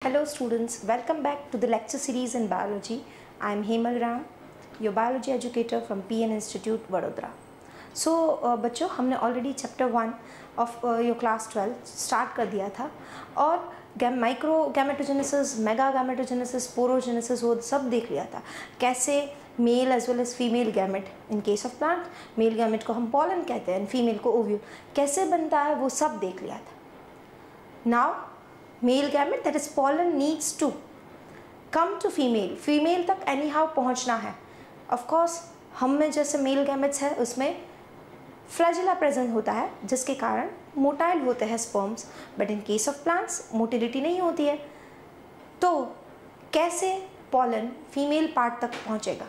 Hello students, welcome back to the lecture series in biology. I am Hemal Ram, your biology educator from PN Institute, Vadodara. So बच्चों हमने already chapter 1 of your class 12 start कर दिया था और micro gametogenesis, mega gametogenesis, sporogenesis वो सब देख लिया था. कैसे male as well as female gamete, in case of plant male gamete को हम पॉलन कहते हैं, फीमेल को ओव्यूल कैसे बनता है वो सब देख लिया था. Now male gamete that is pollen needs to come to female तक एनी हाउ पहुँचना है. ऑफकोर्स हम में जैसे मेल गैमेट्स है उसमें फ्लैजिला प्रेजेंट होता है जिसके कारण मोटाइल होते हैं sperms, but in case of plants motility नहीं होती है. तो कैसे पॉलन फीमेल पार्ट तक पहुँचेगा,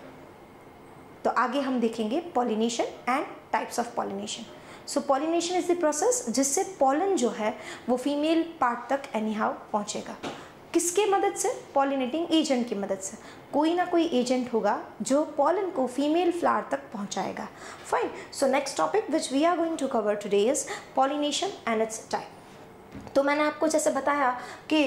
तो आगे हम देखेंगे pollination and types of pollination. So pollination is the process जिससे पॉलन जो है वो फीमेल पार्ट तक एनी हाउ पहुँचेगा. किसके मदद से? पॉलिनेटिंग एजेंट की मदद से. कोई ना कोई एजेंट होगा जो पॉलन को फीमेल फ्लावर तक पहुंचाएगा. Fine. So next topic which we are going to cover today is pollination and its type. तो मैंने आपको जैसे बताया कि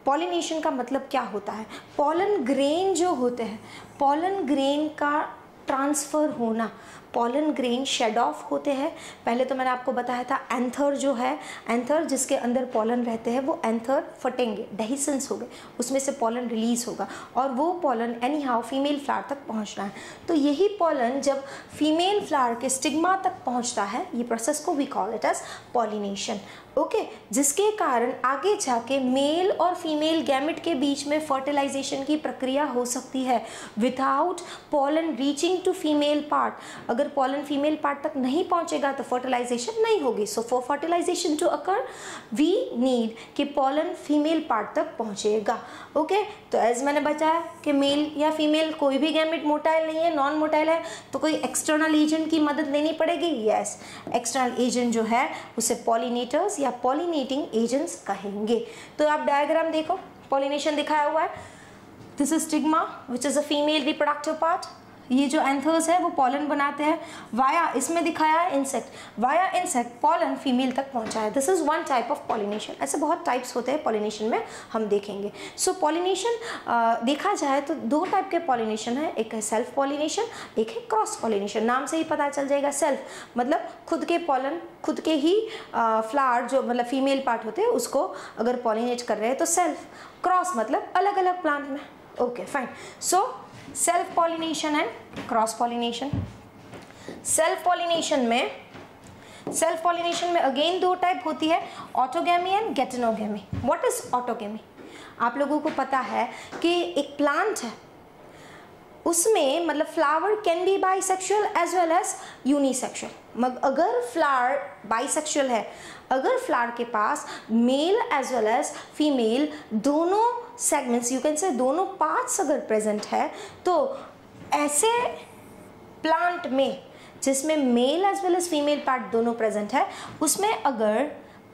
पॉलिनेशन का मतलब क्या होता है. पॉलन ग्रेन जो होते हैं, पॉलन ग्रेन का ट्रांसफ़र होना. पॉलन ग्रेन शेड ऑफ होते हैं. पहले तो मैंने आपको बताया था एंथर जो है, एंथर जिसके अंदर पॉलन रहते हैं वो एंथर फटेंगे, डेहिसेंस हो गए, उसमें से पॉलन रिलीज होगा और वो pollen any how female flower तक पहुंचना है. तो यही पॉलन जब फीमेल फ्लावर के स्टिग्मा तक पहुंचता है, ये प्रोसेस को we call it as pollination. Okay, जिसके कारण आगे जाके मेल और फीमेल गैमेट के बीच में फर्टिलाइजेशन की प्रक्रिया हो सकती है without pollen reaching to female part. अगर पॉलन फीमेल पार्ट तक नहीं पहुंचेगा तो फर्टिलाइजेशन नहीं होगी. So for fertilization to occur we need कि पॉलन फीमेल पार्ट तक पहुंचेगा. ओके, तो एज मैंने बताया कि मेल या फीमेल कोई भी गैमेट मोटाइल नहीं है, नॉन मोटाइल है, तो कोई एक्सटर्नल एजेंट की मदद लेनी पड़ेगी. यस, एक्सटर्नल एजेंट जो है उसे पॉलिनेटर्स या पॉलिनेटिंग एजेंट्स कहेंगे. तो आप डायग्राम देखो, पॉलिनेशन दिखाया हुआ है. This is stigma which is a female reproductive part. ये जो एंथर्स है वो पॉलन बनाते हैं वाया, इसमें दिखाया है insect, via insect pollen female तक पहुंचा है. This is one type of pollination. ऐसे बहुत टाइप्स होते हैं पॉलिनेशन में, हम देखेंगे. सो पॉलिनेशन देखा जाए तो दो टाइप के पॉलिनेशन है. एक है सेल्फ पॉलिनेशन, एक है क्रॉस पॉलिनेशन. नाम से ही पता चल जाएगा. सेल्फ मतलब खुद के पॉलन, खुद के ही फ्लावर जो मतलब फीमेल पार्ट होते हैं उसको अगर पॉलिनेट कर रहे हैं तो सेल्फ. क्रॉस मतलब अलग अलग प्लांट में. Okay fine. So self pollination and cross pollination. Self pollination में अगेन दो टाइप होती है, autogamy and geitonogamy. What is autogamy? आप लोगों को पता है कि एक प्लांट है उसमें मतलब flower can be bisexual as well as unisexual. अगर फ्लावर बाइसेक्सुअल है, अगर फ्लावर के पास male as well as female दोनों सेगमेंट्स, यू कैन से दोनों पार्ट्स अगर प्रेजेंट है, तो ऐसे प्लांट में जिसमें male as well as female part दोनों प्रेजेंट है, उसमें अगर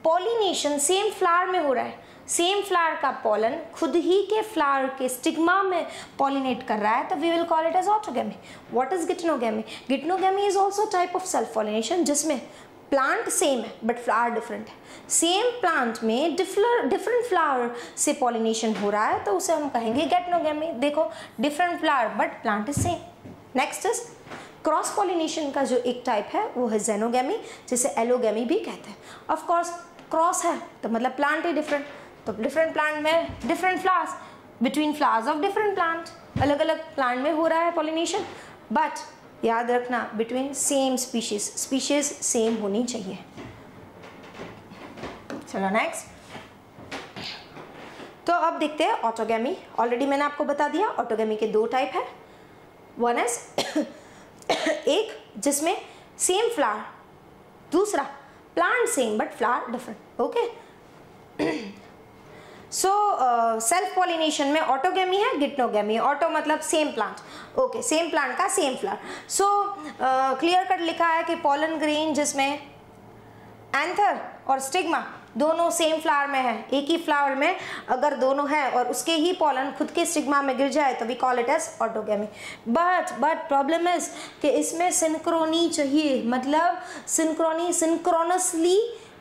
पॉलिनेशन सेम फ्लावर में हो रहा है, सेम फ्लावर का पॉलन खुद ही के फ्लावर के स्टिग्मा में पॉलिनेट कर रहा है, तो we will call it as autogamy. What is geitonogamy? Geitonogamy is also type of self pollination जिसमें प्लांट सेम है बट फ्लावर डिफरेंट है. सेम प्लांट में डिफरेंट फ्लावर से पॉलिनेशन हो रहा है तो उसे हम कहेंगे गेटनोगैमी. देखो, different flower but plant is same. Next is cross pollination का जो एक टाइप है वो है जेनोगैमी, जिसे एलोगैमी भी कहते हैं. ऑफ कोर्स क्रॉस है तो मतलब प्लांट ही डिफरेंट, तो डिफरेंट प्लांट में different flowers between flowers of different plant, अलग अलग प्लांट में हो रहा है पॉलिनेशन. बट याद रखना बिटवीन सेम स्पीशीज सेम होनी चाहिए. चलो नेक्स्ट. तो अब देखते हैं ऑटोगैमी. ऑलरेडी मैंने आपको बता दिया ऑटोगैमी के दो टाइप है. वन इज एक जिसमें सेम फ्लावर, दूसरा plant same but flower different. Okay, so self pollination में ऑटोगैमी है, गिटनोगैमी. ऑटो मतलब same plant, okay, same plant का same flower. So clear cut लिखा है कि पॉलन ग्रेन जिसमें एंथर और स्टिग्मा दोनों सेम फ्लावर में है, एक ही फ्लावर में अगर दोनों है और उसके ही पॉलन खुद के स्टिग्मा में गिर जाए तो we call it as autogamy. But problem is कि इसमें सिंक्रोनी चाहिए, मतलब सिंक्रोनसली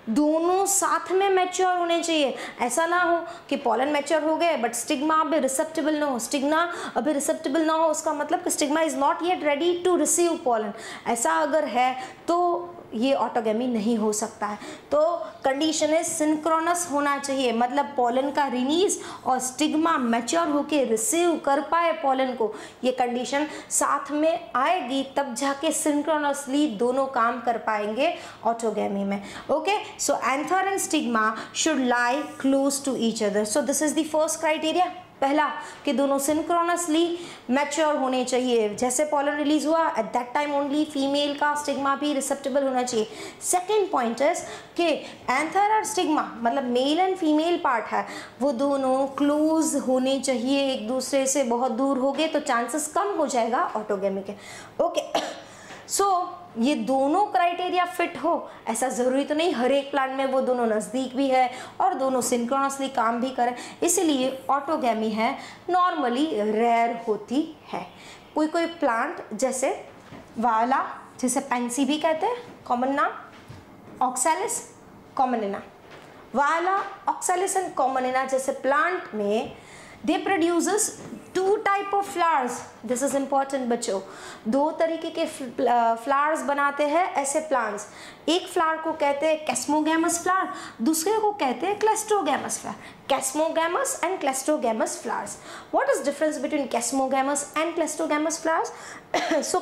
दोनों साथ में मैच्योर होने चाहिए। ऐसा ना हो कि पॉलन मैच्योर हो गए बट स्टिग्मा अभी रिसेप्टेबल ना हो। स्टिग्मा अभी रिसेप्टेबल ना हो उसका मतलब कि stigma is not yet ready to receive pollen. ऐसा अगर है तो ये ऑटोगैमी नहीं हो सकता है। तो कंडीशन इज सिंक्रोनस होना चाहिए, मतलब पॉलन का रिलीज और स्टिग्मा मैच्योर होके रिसीव कर पाए पॉलन को, ये कंडीशन साथ में आएगी तब जाके सिंक्रोनसली दोनों काम कर पाएंगे ऑटोगैमी में। Okay, so anther and stigma should lie close to each other. So this is the first criteria, पहला कि दोनों सिंक्रोनसली मैच्योर होने चाहिए। जैसे पॉलन रिलीज हुआ at that time only female का स्टिग्मा भी रिसेप्टेबल होना चाहिए। सेकेंड पॉइंट इज कि एंथर और स्टिग्मा मतलब मेल एंड फीमेल पार्ट है वो दोनों क्लोज होने चाहिए, एक दूसरे से बहुत दूर हो गए तो चांसेस कम हो जाएगा ऑटोगैमी के। ओके, सो ये दोनों क्राइटेरिया फिट हो ऐसा ज़रूरी तो नहीं, हर एक प्लांट में वो दोनों नज़दीक भी है और दोनों सिंक्रोनसली काम भी करें, इसलिए ऑटोगैमी है नॉर्मली रेयर होती है। कोई कोई प्लांट जैसे वाला, जैसे पेंसी भी कहते हैं, कॉमन नाम, ऑक्सैलिस कॉमनिना, वाला ऑक्सैलिस एंड कॉमनिना जैसे प्लांट में they produces two type of flowers. This is important बच्चों, दो तरीके के फ्लावर्स बनाते हैं ऐसे प्लांट्स। एक फ्लावर को कहते हैं कैस्मोगैमस फ्लावर, दूसरे को कहते हैं cleistogamous flower. Chasmogamous and cleistogamous flowers. What is difference between chasmogamous and cleistogamous flowers? So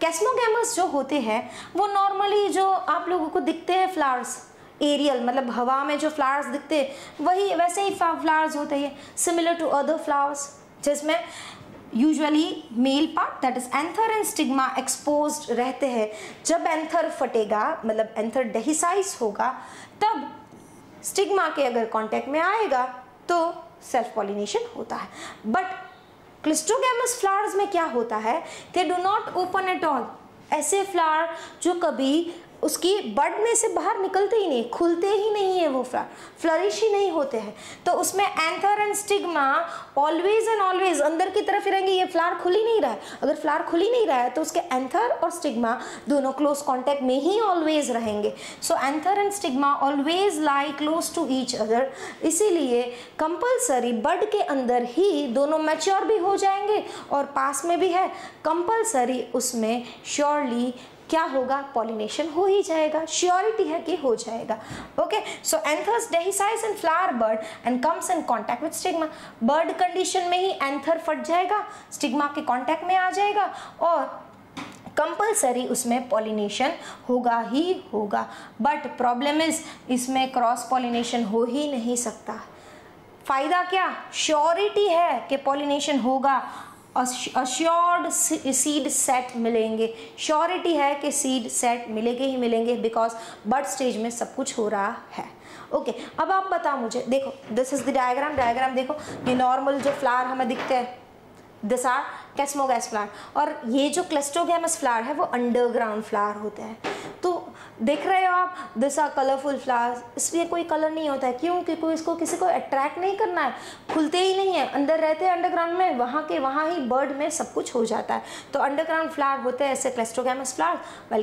chasmogamous जो होते हैं वो नॉर्मली जो आप लोगों को दिखते हैं फ्लावर्स, एरियल मतलब हवा में जो फ्लावर्स दिखते हैं वही वैसे ही फ्लावर्स होते हैं, सिमिलर टू अदर फ्लावर्स, जिसमें usually male part that is anther and stigma exposed रहते हैं। जब एंथर फटेगा मतलब एंथर डेहिसाइज होगा तब स्टिग्मा के अगर कांटेक्ट में आएगा तो सेल्फ पॉलिनेशन होता है। बट क्लिस्ट्रोगैमस फ्लावर्स में क्या होता है, दे do not open at all. ऐसे फ्लावर जो कभी उसकी बड में से बाहर निकलते ही नहीं, खुलते ही नहीं है वो फ्लावर, फ्लरिश ही नहीं होते हैं, तो उसमें anther and stigma always and always अंदर की तरफ ही रहेंगे। ये फ्लावर खुल ही नहीं रहा है, अगर फ्लावर खुल ही नहीं रहा है तो उसके एंथर और स्टिग्मा दोनों क्लोज कॉन्टेक्ट में ही ऑलवेज रहेंगे। So anther and stigma always lie close to each other, इसीलिए कंपल्सरी बड के अंदर ही दोनों मैच्योर भी हो जाएंगे और पास में भी है, कंपल्सरी उसमें श्योरली क्या होगा, पॉलिनेशन हो ही जाएगा, श्योरिटी है कि हो जाएगा। Okay, so anthers dehisce in flower bud and comes in contact with stigma. Bud condition में ही एंथर फट जाएगा, स्टिग्मा के कांटेक्ट में आ जाएगा और कंपल्सरी उसमें पॉलिनेशन होगा ही होगा। बट प्रॉब्लम इज इसमें क्रॉस पॉलिनेशन हो ही नहीं सकता। फायदा क्या, श्योरिटी है कि पॉलिनेशन होगा, अश्योर्ड सीड सेट मिलेंगे, श्योरिटी है कि सीड सेट मिलेंगे ही मिलेंगे बिकॉज बर्ड स्टेज में सब कुछ हो रहा है। ओके, अब आप बताओ मुझे, देखो दिस इज द डायग्राम देखो, ये नॉर्मल जो फ्लावर हमें दिखते हैं दिस आर कैस्मोगैस फ्लावर, और ये जो क्लेस्ट्रोगैमस फ्लावर है वो अंडरग्राउंड फ्लावर होते हैं। तो देख रहे हो आप, दिस आर कलरफुल फ्लावर्स, इसमें कोई कलर नहीं होता है, क्यों? क्योंकि इसको किसी को अट्रैक्ट नहीं करना है, खुलते ही नहीं है, अंदर रहते हैं अंडरग्राउंड में, वहाँ के वहाँ ही बर्ड में सब कुछ हो जाता है। तो अंडरग्राउंड फ्लावर होते हैं ऐसे cleistogamous flower, well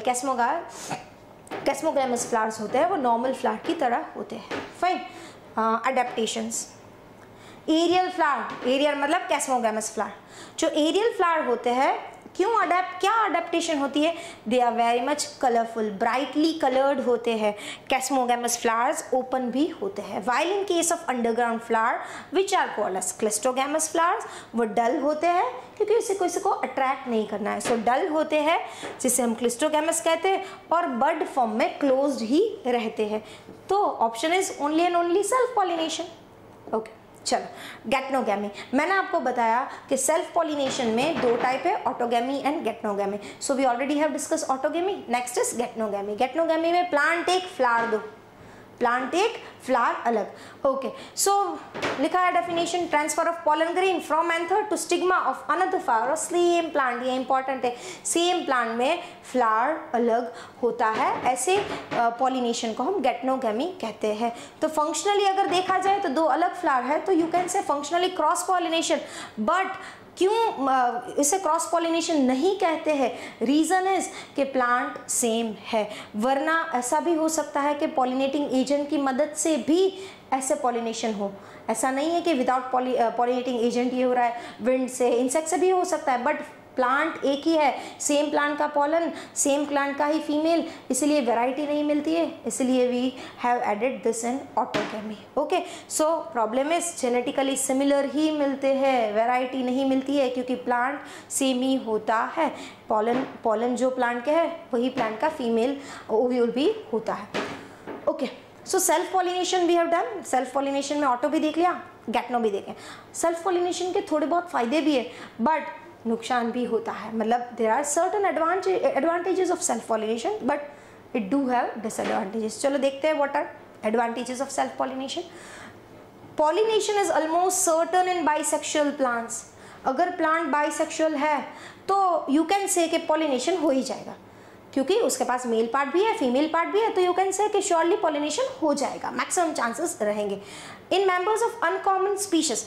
chasmogamous flowers होते हैं वो नॉर्मल फ्लावर की तरह होते हैं। Fine, adaptations. Aerial flower, aerial मतलब कैस्मोगैमस फ्लावर, जो एरियल फ्लावर होते हैं क्यों क्या अडेप्टेशन होती है, they are very much colourful, brightly coloured होते हैं। कैस्मोगैमस फ्लावर्स ओपन भी होते हैं। While in case of underground flower which are called as cleistogamous flowers, वो डल होते हैं क्योंकि इसे किसी को अट्रैक्ट नहीं करना है, सो डल होते हैं जिसे हम क्लेस्ट्रोगैमस कहते हैं, और बड फॉर्म में क्लोज्ड ही रहते हैं। तो option is only and only self pollination. Okay, चलो गैटनोगैमी, मैंने आपको बताया कि सेल्फ पॉलिनेशन में दो टाइप है, autogamy and geitonogamy. So we already have discuss autogamy, next is geitonogamy. Geitonogamy में प्लांट एक फ्लावर दो, प्लांट एक फ्लावर अलग। ओके, सो लिखा है definition, transfer of pollen grain from anther to stigma of another flower और same plant, ये important है, सेम प्लांट में फ्लावर अलग होता है, ऐसे पॉलिनेशन को हम गैटनोगैमी कहते हैं। तो फंक्शनली अगर देखा जाए तो दो अलग फ्लावर है तो यू कैन से फंक्शनली क्रॉस पॉलिनेशन, बट क्यों इसे क्रॉस पॉलिनेशन नहीं कहते हैं? रीज़न इज कि प्लांट सेम है, वरना ऐसा भी हो सकता है कि पॉलिनेटिंग एजेंट की मदद से भी ऐसे पॉलिनेशन हो। ऐसा नहीं है कि विदाउट पॉलिनेटिंग एजेंट ये हो रहा है, विंड से, इंसेक्ट से भी हो सकता है, बट प्लांट एक ही है, सेम प्लांट का पॉलन, सेम प्लांट का ही फीमेल, इसलिए वैरायटी नहीं मिलती है, इसलिए we have added this in autogamy. Okay, so problem is genetically similar ही मिलते हैं, वैरायटी नहीं मिलती है क्योंकि प्लांट सेम ही होता है। पॉलन जो प्लांट के है वही प्लांट का फीमेल ओव्यूल भी होता है। Okay, so self pollination we have done. Self pollination में ऑटो भी देख लिया, गैटनो भी देखें। सेल्फ पॉलिनेशन के थोड़े बहुत फायदे भी है बट नुकसान भी होता है, मतलब there are certain advantages of self pollination but it do have disadvantages. चलो देखते हैं what are advantages of self pollination. Pollination is almost certain in bisexual plants. अगर प्लांट बाइसेक्सुअल है तो यू कैन से कि पॉलिनेशन हो ही जाएगा, क्योंकि उसके पास मेल पार्ट भी है, फीमेल पार्ट भी है, तो यू कैन से कि श्योरली पॉलिनेशन हो जाएगा, मैक्सिमम चांसेस रहेंगे। In members of uncommon species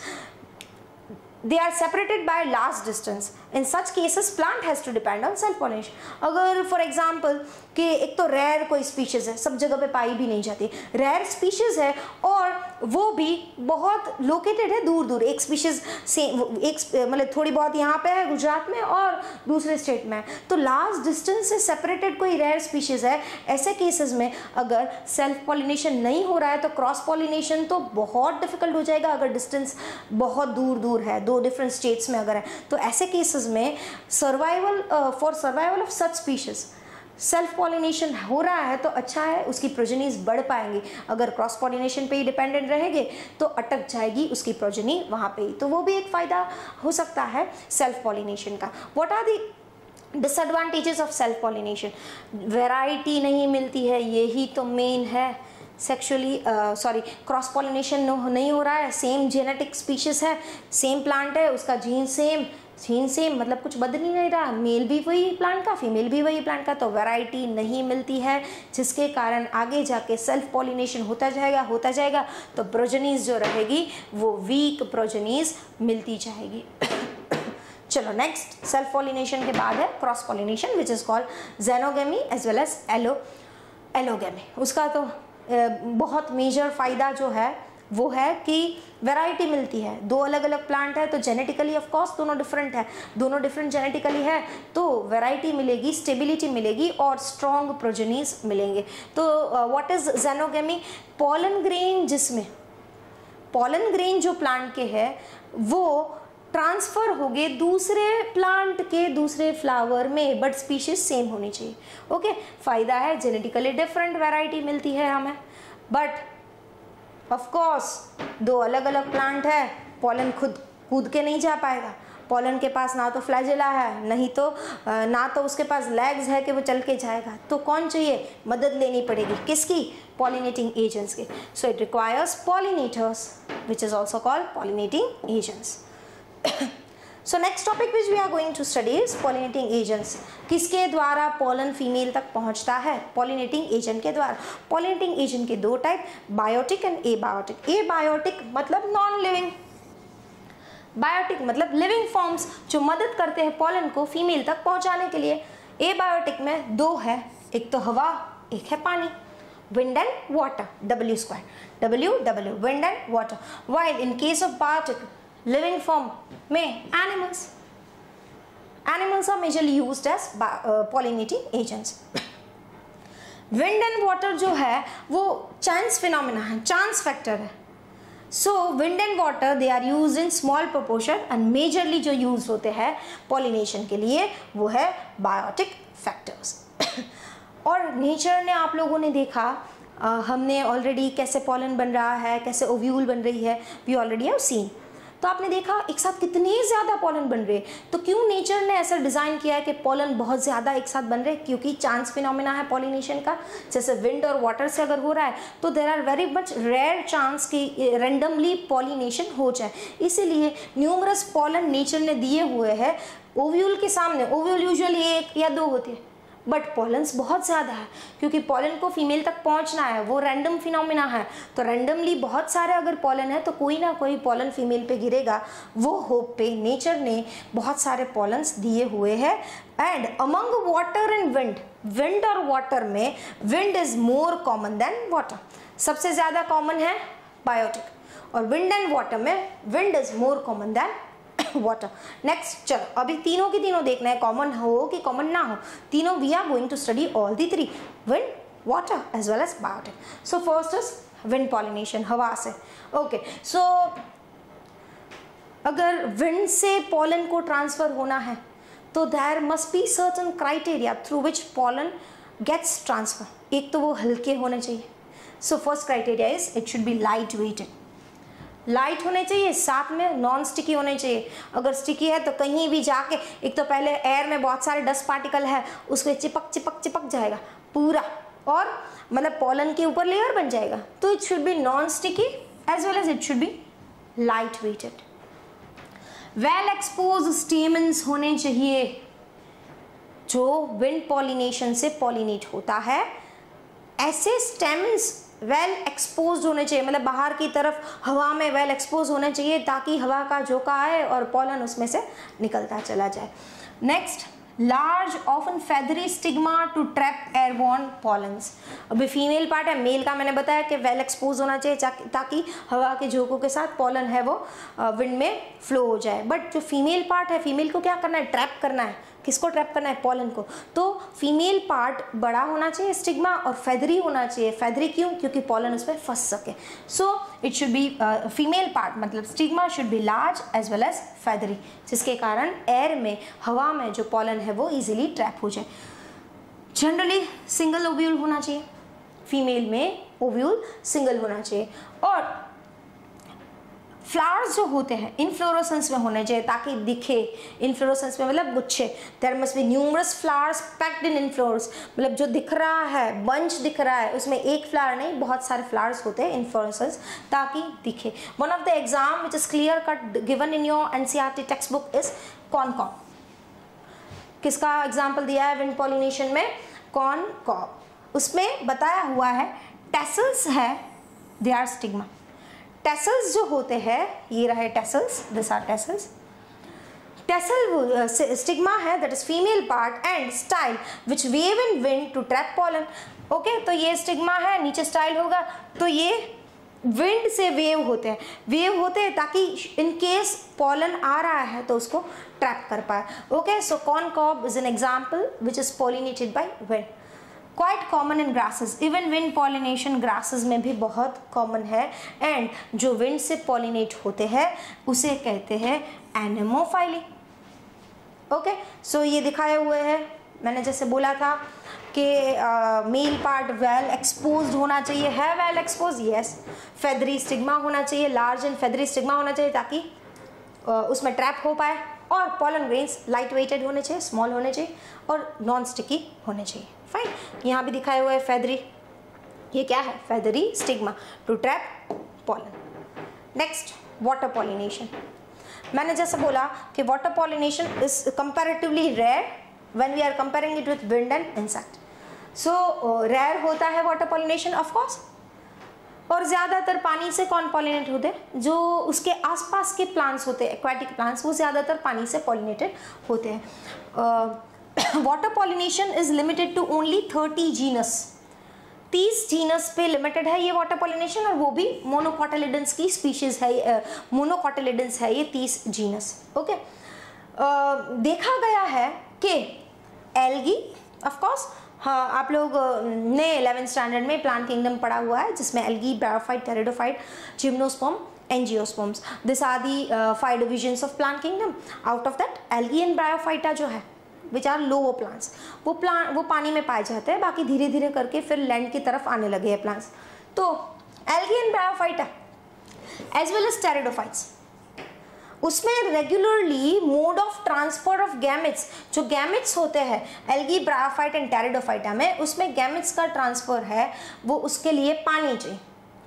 they are separated by a large distance. In such cases plant has to depend on self pollination. अगर फॉर एग्जाम्पल कि एक तो रेयर कोई स्पीशीज है, सब जगह पे पाई भी नहीं जाती, रेयर स्पीशीज है और वो भी बहुत लोकेटेड है दूर दूर, एक स्पीशीज से एक मतलब थोड़ी बहुत यहाँ पे है गुजरात में और दूसरे स्टेट में है, तो लार्ज डिस्टेंस से सेपरेटेड कोई रेयर स्पीशीज है, ऐसे केसेस में अगर सेल्फ पॉलिनेशन नहीं हो रहा है तो क्रॉस पॉलिनेशन तो बहुत डिफिकल्ट हो जाएगा। अगर डिस्टेंस बहुत दूर दूर है, दो डिफरेंट स्टेट्स में अगर है, तो ऐसे केसेस में for survival of such species self pollination हो रहा है तो अच्छा है, उसकी प्रोजेनीज बढ़ पाएंगी। अगर क्रॉस पॉलिनेशन पे ही डिपेंडेंट रहेंगे तो अटक जाएगी उसकी प्रोजेनी वहाँ पे ही, तो वो भी एक फ़ायदा हो सकता है सेल्फ पॉलिनेशन का। What are the disadvantages of self pollination? Variety नहीं मिलती है, यही तो मेन है। सेक्सुअली क्रॉस पॉलिनेशन नहीं हो रहा है, सेम जेनेटिक स्पीशीज है, सेम प्लांट है, उसका जीन सेम मतलब कुछ बदल ही नहीं रहा, मेल भी वही प्लांट का, फीमेल भी वही प्लांट का, तो वैरायटी नहीं मिलती है, जिसके कारण आगे जाके सेल्फ पॉलिनेशन होता जाएगा तो प्रोजेनीज जो रहेगी वो वीक प्रोजेनीज मिलती जाएगी। चलो नेक्स्ट, सेल्फ पॉलिनेशन के बाद है cross pollination which is called xenogamy as well as allogamy. उसका तो बहुत मेजर फायदा जो है वो है कि वैरायटी मिलती है। दो अलग अलग प्लांट है तो जेनेटिकली ऑफ कोर्स दोनों डिफरेंट है, दोनों डिफरेंट जेनेटिकली है तो वैरायटी मिलेगी, स्टेबिलिटी मिलेगी और स्ट्रॉन्ग प्रोजेनीज मिलेंगे। तो व्हाट इज ज़ेनोगेमी? पॉलन ग्रेन जो प्लांट के है वो ट्रांसफर हो गए दूसरे प्लांट के दूसरे फ्लावर में, बट स्पीशीज सेम होनी चाहिए। ओके, फायदा है जेनेटिकली डिफरेंट वैरायटी मिलती है हमें, बट ऑफ कोर्स दो अलग अलग प्लांट है, पॉलन खुद कूद के नहीं जा पाएगा, पॉलन के पास ना तो फ्लैजेला है, नहीं तो ना तो उसके पास लेग्स है कि वो चल के जाएगा, तो कौन चाहिए? मदद लेनी पड़ेगी, किसकी? पॉलिनेटिंग एजेंट्स की। So it requires pollinators which is also called pollinating agents. So next topic which we are going to study is pollinating agents. किसके द्वारा पॉलन फीमेल तक पहुंचता है? पॉलिनेटिंग एजेंट के द्वारा। पॉलिनेटिंग एजेंट के दो type, biotic and abiotic. Abiotic मतलब नॉन लिविंग, बायोटिक मतलब लिविंग फॉर्म्स जो मदद करते हैं पॉलन को फीमेल तक पहुंचाने के लिए। एबायोटिक में दो है, एक तो हवा, एक है पानी। Wind and water, W2, W, wind and water. While in case of biotic living form में animals are majorly used as pollinating agents. Wind and water जो है वो चांस फिनोमेना है, चांस फैक्टर है। So wind and water they are used in small proportion and majorly जो use होते हैं pollination के लिए वो है बायोटिक फैक्टर्स। और नेचर ने आप लोगों ने देखा, हमने ऑलरेडी कैसे पॉलन बन रहा है, कैसे ओव्यूल बन रही है, वी ऑलरेडी हैव सीन। तो आपने देखा एक साथ कितने ज़्यादा पॉलन बन रहे हैं। तो क्यों नेचर ने ऐसा डिज़ाइन किया है कि पॉलन बहुत ज़्यादा एक साथ बन रहे हैं? क्योंकि चांस फिनोमेना है पॉलिनेशन का, जैसे विंड और वाटर से अगर हो रहा है तो there are very much rare chance कि रेंडमली पॉलिनेशन हो जाए, इसीलिए न्यूमरस पॉलन नेचर ने दिए हुए हैं ओव्यूल के सामने। ओव्यूल यूजुअली एक या दो होती है, बट पॉलन्स बहुत ज़्यादा है, क्योंकि पॉलन को फीमेल तक पहुंचना है, वो रैंडम फिनोमिना है, तो रैंडमली बहुत सारे अगर पॉलन है तो कोई ना कोई पॉलन फीमेल पे गिरेगा। वो होप पे नेचर ने बहुत सारे पॉलन्स दिए हुए हैं। And among water and wind, wind और वाटर में wind is more common than water, सबसे ज़्यादा कॉमन है बायोटिक, और विंड एंड वाटर में wind is more common than water. Next, चलो अभी तीनों की तीनों देखना है, कॉमन हो कि कॉमन ना हो, तीनों we are going to study all the three, wind, water as well as biotic. So first is wind pollination, हवा से। ओके, सो अगर विंड से पॉलन को ट्रांसफर होना है तो there must be certain criteria through which pollen gets transfer. एक तो वो हल्के होने चाहिए, so first criteria is it should be light weighted, light होने चाहिए, साथ में नॉन स्टिकी होने चाहिए। अगर स्टिकी है तो कहीं भी जाके, एक तो पहले एयर में बहुत सारे डस्ट पार्टिकल है, उसको चिपक चिपक चिपक जाएगा पूरा, और मतलब पॉलन के ऊपर लेयर बन जाएगा। तो it should be non sticky as well as it should be light weighted. Well exposed stamens होने चाहिए जो विंड पॉलिनेशन से पॉलिनेट होता है। ऐसे स्टेमन्स वेल एक्सपोज होने चाहिए, मतलब बाहर की तरफ हवा में वेल एक्सपोज होने चाहिए, ताकि हवा का झोंका आए और पॉलन उसमें से निकलता चला जाए। Next, large often feathery stigma to trap airborne pollens. अभी फीमेल पार्ट है, मेल का मैंने बताया कि वेल एक्सपोज होना चाहिए ताकि हवा के झोंकों के साथ पॉलन है वो विंड में फ्लो हो जाए। बट जो फीमेल पार्ट है, फीमेल को क्या करना है, ट्रैप करना है। किसको ट्रैप करना है, पॉलन को। तो फीमेल पार्ट बड़ा होना चाहिए स्टिग्मा, और फेदरी होना चाहिए। फेदरी क्यों, क्योंकि पॉलन उसमें फंस सके। So it should be female part, मतलब stigma should be large as well as feathery, जिसके कारण एयर में, हवा में जो पॉलन है वो इजीली ट्रैप हो जाए। जनरली सिंगल ओव्यूल होना चाहिए, फीमेल में ओव्यूल सिंगल होना चाहिए। और फ्लावर्स जो होते हैं इनफ्लोरेसेंस में होने चाहिए, ताकि दिखे। इनफ्लोरेसेंस में मतलब गुच्छे, there must be numerous flowers packed in inflorescence, मतलब जो दिख रहा है, बंच दिख रहा है, उसमें एक फ्लावर नहीं, बहुत सारे फ्लावर्स होते हैं इनफ्लोरेसेंस, ताकि दिखे। One of the example which is clear cut given in your NCERT textbook is corncob. किसका एग्जाम्पल दिया है विंड पॉलिनेशन में, कॉर्नकॉब। उसमें बताया हुआ है टेसल्स है, दे आर स्टिग्मा। टेसल्स जो होते हैं, ये रहे tassels, this are tassels. Tassel stigma है, that is female part, and style which wave in wind to trap pollen. Okay, तो ये स्टिग्मा है, नीचे स्टाइल होगा, तो ये विंड से वेव होते हैं, वेव होते हैं ताकि इन केस पॉलन आ रहा है तो उसको ट्रैप कर पाए। Okay, so corncob is an example which is pollinated by wind. Quite common in grasses, even wind pollination grasses में भी बहुत कॉमन है। एंड जो विंड से पॉलिनेट होते हैं उसे कहते हैं एनेमोफाइली। ओके, सो ये दिखाए हुए हैं, मैंने जैसे बोला था कि मेल पार्ट वेल एक्सपोज्ड होना चाहिए, है well expose, yes. Feathery stigma होना चाहिए, लार्ज एंड फेदरी स्टिग्मा होना चाहिए, ताकि उसमें ट्रैप हो पाए। और पॉलन ग्रेन्स लाइट वेटेड होने चाहिए, स्मॉल होने चाहिए, और नॉन स्टिकी होने चाहिए। फाइन, यहाँ भी दिखाए हुए है फेदरी, ये क्या है, feathery stigma to trap pollen. Next, water pollination. मैंने जैसे बोला कि water pollination is comparatively rare when we are comparing it with wind and insect. So rare होता है वाटर पॉलिनेशन ऑफ कोर्स, और ज़्यादातर पानी से कौन पॉलिनेट होते हैं, जो उसके आसपास के प्लांट्स होते हैं, एक्वाटिक प्लांट्स, वो ज़्यादातर पानी से पॉलिनेटेड होते हैं। Water pollination is limited to only 30 genus, 30 genus पे लिमिटेड है ये वाटर पॉलिनेशन, और वो भी मोनोकोटिलिडन्स की स्पीशीज है, मोनोकोटिलिडन्स है ये 30 जीनस। ओके, देखा गया है कि एल्गी, ऑफ कोर्स, हाँ, आप लोग ने 11th स्टैंडर्ड में प्लांट किंगडम पढ़ा हुआ है, जिसमें algae, bryophyte, pteridophyte, gymnosperm, angiosperms, this are the 5 divisions of plant kingdom. Out of that algae and bryophyta जो है विच आर लोअर प्लांट्स, वो पानी में पाए जाते हैं, बाकी धीरे धीरे करके फिर लैंड की तरफ आने लगे हैं प्लांट्स। तो algae and bryophyta as well as pteridophytes, उसमें regularly mode of transfer of gametes, जो गैमेट्स होते हैं एल्गी, ब्रायोफाइट एंड टेरिडोफाइटा में, उसमें गैमेट्स का ट्रांसफर है, वो उसके लिए पानी चाहिए।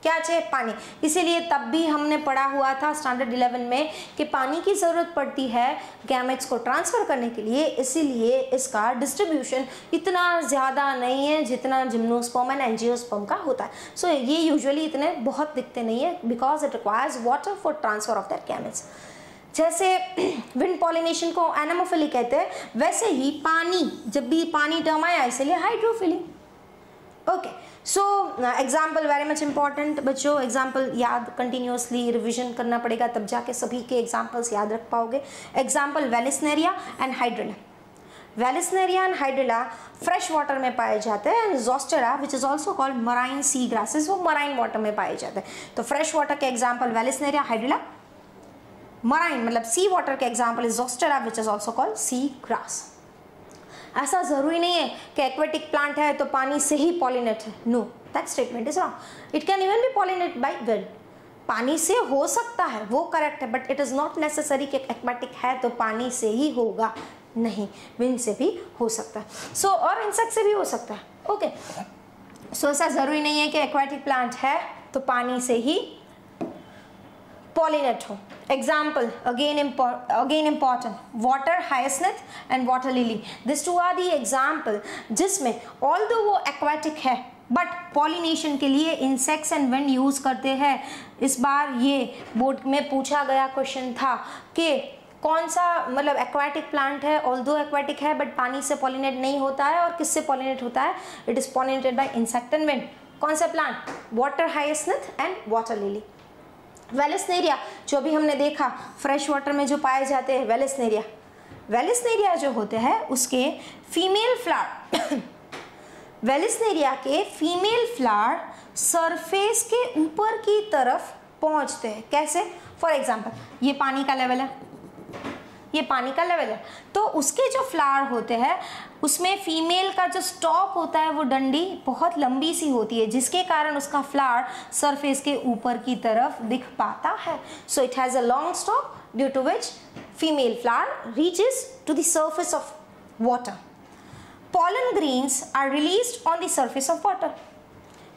क्या चाहिए? पानी। इसीलिए तब भी हमने पढ़ा हुआ था स्टैंडर्ड 11 में कि पानी की ज़रूरत पड़ती है गैमेट्स को ट्रांसफ़र करने के लिए, इसीलिए इसका डिस्ट्रीब्यूशन इतना ज़्यादा नहीं है जितना जिम्नोस्पर्म एंड एंजियोस्पर्म का होता है। सो ये यूजुअली इतने बहुत दिखते नहीं है because it requires water for transfer of that gametes. जैसे विंड पॉलिनेशन को एनेमोफिली कहते हैं, वैसे ही पानी, जब भी पानी टर्म आया इसलिए hydrophily. Okay, so example very much important बच्चों, एग्जाम्पल याद कंटिन्यूसली रिविजन करना पड़ेगा तब जाके सभी के एग्जाम्पल्स याद रख पाओगे। Example Vallisneria and Hydrilla. Vallisneria and Hydrilla fresh water में पाए जाते हैं and Zostera which is also called marine sea grasses, वो मराइन वाटर में पाए जाते हैं। तो फ्रेश वाटर के एग्जाम्पल वेलिस्नेरिया, हाइड्रिला। मराइन मतलब सी वाटर के example is Zostera which is also called sea grass. ऐसा जरूरी नहीं है कि एक्वेटिक प्लांट है तो पानी से ही पॉलिनेट है, no, that statement is wrong. It can even be pollinate by wind, पानी से हो सकता है, वो करेक्ट है, but it is not necessary कि एक्वेटिक है तो पानी से ही होगा, नहीं, विंड से भी हो सकता है। सो और इंसेक्ट से भी हो सकता है। ओके, सो ऐसा जरूरी नहीं है कि एक्वेटिक प्लांट है तो पानी से ही पॉलिनेट हो। Example again important, water hyacinth and water lily, this two are the example जिसमें ऑल्दो वो एक्वेटिक है बट पॉलिनेशन के लिए इंसेक्ट्स एंड विंड यूज करते हैं। इस बार ये बोर्ड में पूछा गया क्वेश्चन था कि कौन सा मतलब एक्वेटिक प्लांट है, ऑल्दो एक्वेटिक है बट पानी से पॉलिनेट नहीं होता है, और किससे पॉलिनेट होता है? It is pollinated bye insect and wind. कौन सा plant? Water hyacinth and water lily. Vallisneria जो भी हमने देखा फ्रेश वाटर में जो पाए जाते हैं, वेलिस्नेरिया जो होते हैं उसके फीमेल फ्लावर वेलिस्नेरिया के फीमेल फ्लावर सरफेस के ऊपर की तरफ पहुंचते हैं। कैसे? फॉर एग्जांपल ये पानी का लेवल है, ये पानी का लेवल है, तो उसके जो फ्लावर होते हैं उसमें फीमेल का जो स्टॉक होता है वो डंडी बहुत लंबी सी होती है, जिसके कारण उसका फ्लावर सरफेस के ऊपर की तरफ दिख पाता है। So it has a long stock due to which female flower reaches to the surface of water. pollen grains are released on the surface of water.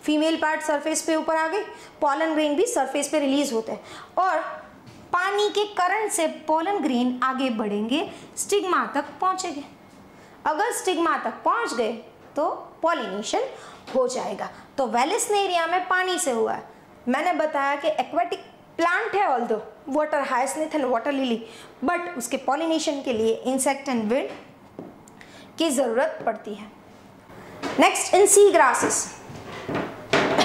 Female part surface पे ऊपर आ गई, pollen grain भी surface पे release होते हैं, और पानी के करंट से pollen grain आगे बढ़ेंगे, स्टिग्मा तक पहुंचेंगे। अगर स्टिग्मा तक पहुंच गए तो पॉलिनेशन हो जाएगा। तो वेलिस्नेरिया में पानी से हुआ है। मैंने बताया कि एक्वेटिक प्लांट है although water hyacinth and water lily, but उसके पॉलिनेशन के लिए इंसेक्ट एंड विंड की जरूरत पड़ती है। नेक्स्ट इन सी ग्रासेस,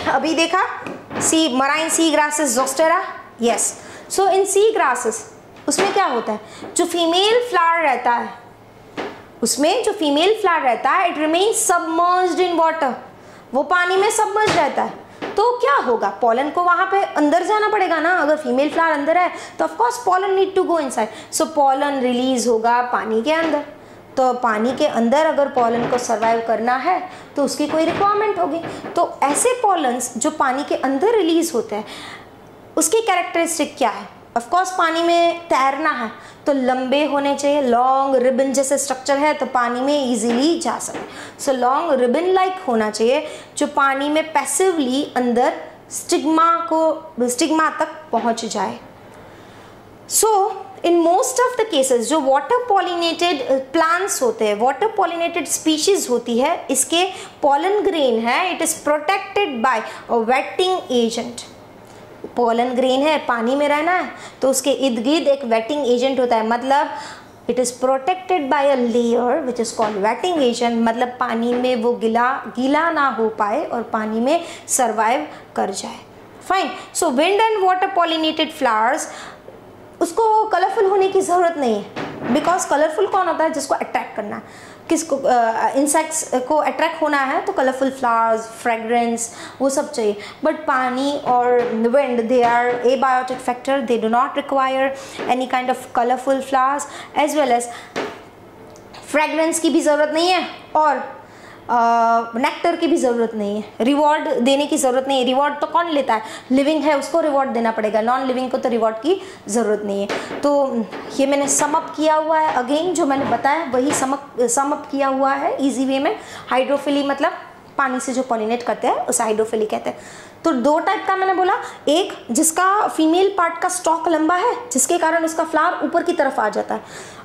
अभी देखा सी मराइन सी ग्रासेस ज़ोस्टेरा, यस। सो इन सी ग्रासेस उसमें क्या होता है, जो फीमेल फ्लावर रहता है उसमें जो फीमेल फ्लावर रहता है it remains submerged in water, वो पानी में सबमर्ज रहता है। तो क्या होगा, पॉलन को वहां पे अंदर जाना पड़ेगा ना, अगर फीमेल फ्लावर अंदर है तो of course pollen need to go inside, so pollen release होगा पानी के अंदर। तो पानी के अंदर अगर पॉलन को सर्वाइव करना है तो उसकी कोई रिक्वायरमेंट होगी। तो ऐसे पॉलन्स जो पानी के अंदर रिलीज होते हैं उसकी कैरेक्टरिस्टिक क्या है? ऑफ कोर्स पानी में तैरना है तो लंबे होने चाहिए, लॉन्ग रिबन जैसे स्ट्रक्चर है तो पानी में इजीली जा सके। सो लॉन्ग रिबन लाइक होना चाहिए जो पानी में पैसिवली अंदर स्टिग्मा तक पहुंच जाए। So in most of the cases जो वाटर पॉलिनेटेड प्लांट्स होते हैं, वाटर पॉलिनेटेड स्पीशीज होती है, इसके पॉलन ग्रेन है it is protected by a wetting agent. Pollen grain है, पानी में रहना है तो उसके इर्द गिर्द एक वेटिंग एजेंट होता है, मतलब it is protected by a layer which is called waiting agent, मतलब पानी में वो गीला ना हो पाए और पानी में सर्वाइव कर जाए। Fine. So wind and water pollinated flowers उसको कलरफुल होने की ज़रूरत नहीं है, बिकॉज कलरफुल कौन होता है? जिसको अट्रैक्ट करना है, किसको इंसेक्ट्स को अट्रैक्ट होना है तो कलरफुल फ्लावर्स, फ्रेग्रेंस, वो सब चाहिए। बट पानी और wind they are abiotic factor, they do not require any kind of colourful flowers as well as fragrance की भी ज़रूरत नहीं है और नेक्टर की भी ज़रूरत नहीं है, रिवॉर्ड देने की ज़रूरत नहीं है। रिवॉर्ड तो कौन लेता है? लिविंग है उसको रिवॉर्ड देना पड़ेगा, नॉन लिविंग को तो रिवॉर्ड की ज़रूरत नहीं है। तो ये मैंने समअप किया हुआ है, अगेन जो मैंने बताया वही समअप किया हुआ है इजी वे में। हाइड्रोफिली मतलब पानी से जो पॉलिनेट करते हैं उसे हाइड्रोफिली कहते हैं। तो दो टाइप का मैंने बोला, एक जिसका फीमेल पार्ट का स्टॉक लंबा है जिसके कारण उसका फ्लावर ऊपर की तरफ आ जाता है,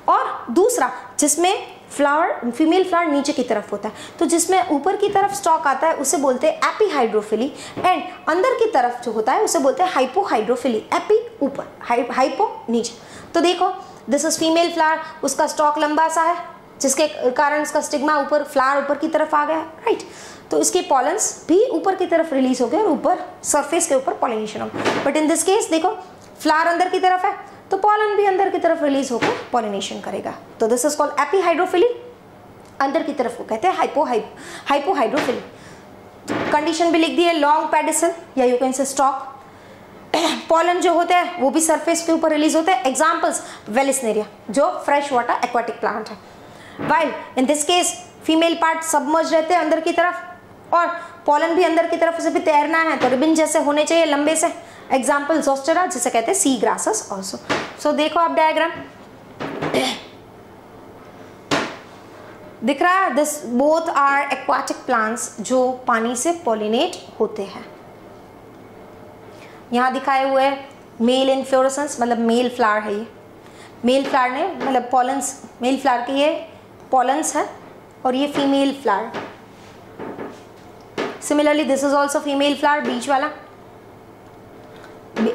और दूसरा जिसमें फ्लावर फीमेल फ्लावर नीचे की तरफ होता है। तो जिसमें ऊपर की तरफ स्टॉक आता है उसे बोलते हैं एपीहाइड्रोफिली, एंड अंदर की तरफ जो होता है उसे बोलते हैं हाइपोहाइड्रोफिली। एपी ऊपर, हाइपो नीचे। तो देखो दिस इज फीमेल फ्लावर, उसका स्टॉक लंबा सा है जिसके कारण उसका स्टिग्मा ऊपर, फ्लावर ऊपर की तरफ आ गया, राइट। तो इसके पॉलन्स भी ऊपर की तरफ रिलीज हो गए और ऊपर सरफेस के ऊपर पॉलिनेशन हो। बट इन दिस केस देखो फ्लावर अंदर की तरफ है तो पॉलन भी अंदर की तरफ रिलीज होकर पॉलिनेशन करेगा। तो दिस इज कॉल्ड एपीहाइड्रोफिली, अंदर की तरफ को कहते हैं हाइपोहाइड्रोफिली। कंडीशन भी लिख दी है, लॉन्ग पेडिसल या यू कैन से स्टॉक। पॉलन जो होते हैं वो भी सरफेस के ऊपर रिलीज होते हैं। एग्जांपल्स वेलिस्नेरिया जो फ्रेश वाटर एक्वाटिक प्लांट है, while in this case female part submerge रहते हैं अंदर की तरफ और पॉलन भी अंदर की तरफ, उसे भी तैरना है तो रिबन जैसे होने चाहिए लंबे से। एग्जाम्पल जोस्टेरा जिसे कहते हैं सी ग्रासेस ऑल्सो। सो देखो आप डायग्राम दिख रहा है, this both are aquatic plants जो पानी से पॉलिनेट होते हैं। यहाँ दिखाए हुए मेल इनफ्लोरेसेंस मतलब मेल फ्लावर है, ये मेल फ्लावर ने मतलब पॉलन्स, मेल फ्लावर के ये पॉलन्स है और ये female flower. Similarly this is also female flower, बीच वाला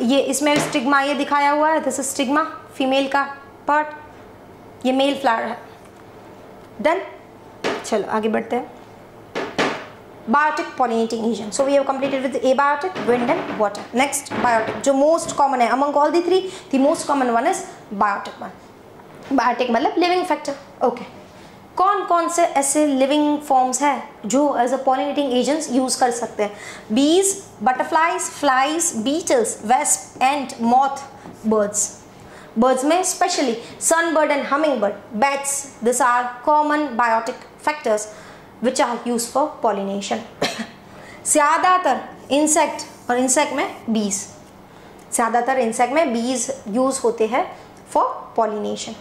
ये, इसमें स्टिग्मा ये दिखाया हुआ है, दिस इज स्टिग्मा फीमेल का पार्ट, ये मेल फ्लावर है। डन, चलो आगे बढ़ते हैं। Biotic pollinating agent, so we have completed with abiotic, wind and water. Next biotic जो मोस्ट कॉमन है among all the three, the most common one is biotic one. Biotic मतलब living factor. Okay, कौन कौन से ऐसे living forms हैं जो as a pollinating agents use कर सकते हैं? Bees, butterflies, flies, beetles, wasp and moth birds. Birds में specially sunbird and hummingbird, bats, this are common biotic factors which are use for pollination. ज़्यादातर insect और insect में bees, ज़्यादातर insect में bees use होते हैं for pollination.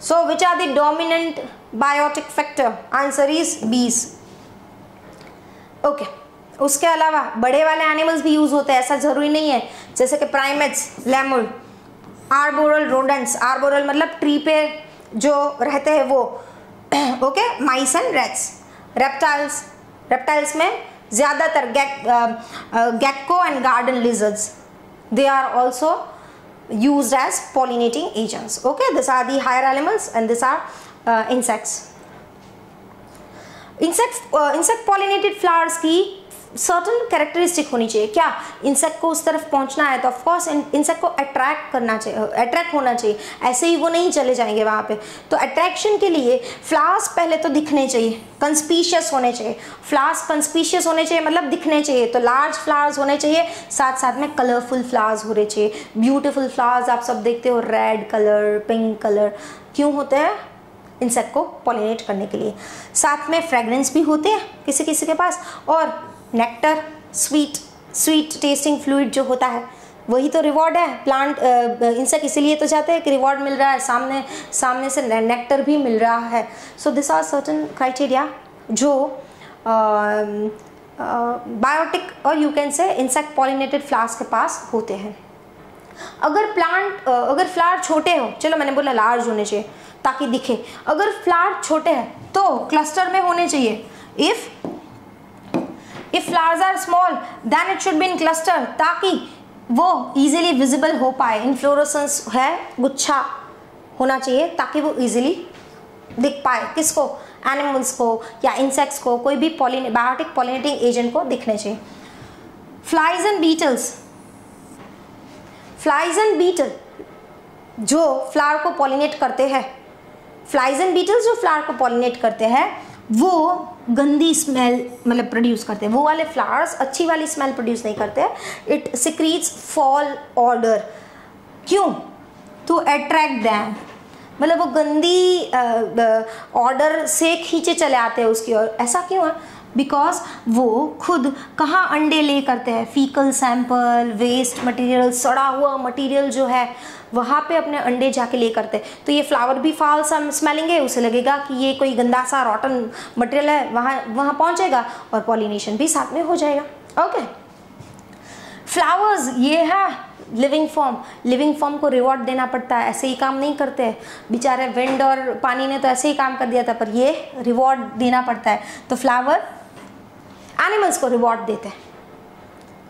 So which are the dominant biotic factor? Answer is bees. Okay. उसके अलावा बड़े वाले एनिमल्स भी यूज होते हैं, ऐसा जरूरी नहीं है, जैसे कि primates, lemur, arboreal rodents, arboreal मतलब ट्री पे जो रहते हैं वो, okay, mice and rats. Reptiles, reptiles में ज़्यादातर gecko and garden lizards, they are also used as pollinating agents. Okay, these are the higher animals and these are insects. Insect pollinated flowers की certain characteristic होनी चाहिए। क्या? Insect को उस तरफ पहुंचना है तो ऑफकोर्स इंसेक्ट को अट्रैक्ट करना चाहिए, अट्रैक्ट होना चाहिए, ऐसे ही वो नहीं चले जाएंगे वहाँ पे। तो अट्रैक्शन के लिए फ्लावर्स पहले तो दिखने चाहिए, कंस्पीशियस होने चाहिए। फ्लावर्स कंस्पीशियस होने चाहिए मतलब दिखने चाहिए, तो लार्ज फ्लावर्स होने चाहिए, साथ साथ में कलरफुल फ्लावर्स होने चाहिए। ब्यूटीफुल फ्लावर्स आप सब देखते हो, रेड कलर, पिंक कलर, क्यों होते हैं? इंसेक्ट को पॉलिनेट करने के लिए। साथ में फ्रेगरेंस भी होते हैं किसी किसी के पास, और नेक्टर, स्वीट टेस्टिंग फ्लूइड जो होता है वही तो रिवॉर्ड है। प्लांट इंसेक्ट इसीलिए तो चाहते हैं कि रिवॉर्ड मिल रहा है, सामने से नेक्टर भी मिल रहा है। So this are certain criteria जो बायोटिक और you can say insect pollinated flowers के पास होते हैं। अगर फ्लावर छोटे हो, चलो मैंने बोला लार्ज होने चाहिए ताकि दिखे, अगर फ्लावर छोटे हैं तो क्लस्टर में होने चाहिए। if flowers are small then it should be in cluster, ताकि वो easily visible हो पाए। इन्फ्लोरेसेंस है, गुच्छा होना चाहिए ताकि वो easily दिख पाए। किसको? एनिमल्स को या इंसेक्ट्स को, कोई भी बायोटिक पॉलिनेटिंग एजेंट को दिखने चाहिए। Flies and beetles, flies and beetle जो फ्लावर को पॉलिनेट करते हैं, फ्लाइज एंड बीटल्स जो फ्लावर को पॉलिनेट करते हैं वो गंदी स्मेल मतलब प्रोड्यूस करते हैं। वो वाले फ्लावर्स अच्छी वाली स्मेल प्रोड्यूस नहीं करते हैं। It secretes fall order. क्यों? टू अट्रैक्ट दैम, मतलब वो गंदी ऑर्डर से खींचे चले आते हैं उसकी ओर। ऐसा क्यों है? बिकॉज वो खुद कहाँ अंडे ले करते हैं, फीकल सैंपल, वेस्ट मटेरियल, सड़ा हुआ मटेरियल जो है वहाँ पे अपने अंडे जाके ले करते हैं। तो ये फ्लावर भी फाल स्मेलिंग, उसे लगेगा कि ये कोई गंदा सा रॉटन मटेरियल है, वहाँ पहुँचेगा और पॉलिनेशन भी साथ में हो जाएगा। ओके, फ्लावर्स ये है लिविंग फॉर्म, लिविंग फॉर्म को रिवॉर्ड देना पड़ता है, ऐसे ही काम नहीं करते हैं बेचारे, विंड और पानी ने तो ऐसे ही काम कर दिया था, पर ये रिवॉर्ड देना पड़ता है। तो फ्लावर एनिमल्स को रिवॉर्ड देते हैं,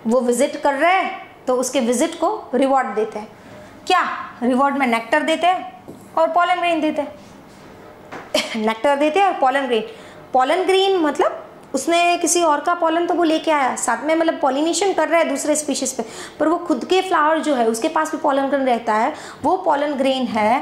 वो विजिट कर रहे हैं तो उसके विजिट को रिवॉर्ड देते हैं। क्या रिवॉर्ड में नेक्टर देते हैं और पॉलन ग्रेन देते हैं। नेक्टर देते हैं और पॉलन ग्रेन, पॉलन ग्रेन मतलब उसने किसी और का पॉलन तो वो लेके आया साथ में, मतलब पॉलिनेशन कर रहा है दूसरे स्पीशीज पे, पर वो खुद के फ्लावर जो है उसके पास भी पॉलन ग्रेन रहता है, वो पॉलन ग्रेन है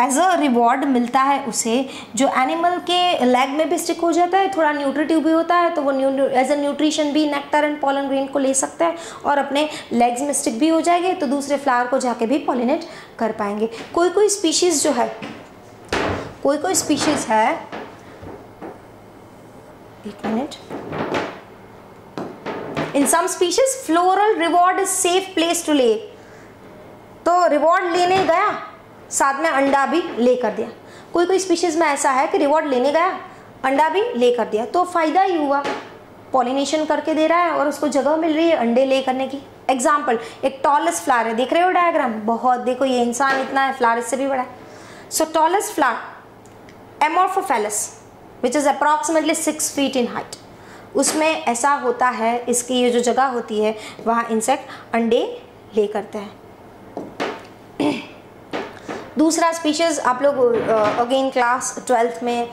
एज अ रिवॉर्ड मिलता है उसे, जो एनिमल के लेग में भी स्टिक हो जाता है, थोड़ा न्यूट्रिटिव भी होता है, तो वो एज अ न्यूट्रिशन भी नेक्टर एंड पॉलन ग्रेन को ले सकता है और अपने लेग्स में स्टिक भी हो जाएंगे, तो दूसरे फ्लावर को जाके भी पॉलिनेट कर पाएंगे। कोई कोई स्पीशीज जो है, कोई कोई स्पीशीज है, एक minute, in some species floral reward is safe place to lay, तो रिवॉर्ड लेने गया साथ में अंडा भी लेकर दिया। कोई कोई स्पीशीज में ऐसा है कि रिवॉर्ड लेने गया अंडा भी लेकर दिया, तो फायदा ही हुआ, पॉलिनेशन करके दे रहा है और उसको जगह मिल रही है अंडे ले करने की। एग्जाम्पल, एक टॉलेस्ट फ्लावर है, देख रहे हो डायग्राम, बहुत देखो ये इंसान इतना है, फ्लावर इससे भी बड़ा है। So tallest flower amorphophallus which is approximately 6 feet in height, उसमें ऐसा होता है, इसकी ये जो जगह होती है वहाँ इंसेक्ट अंडे ले करते हैं। दूसरा स्पीशीज आप लोग अगेन क्लास 12th में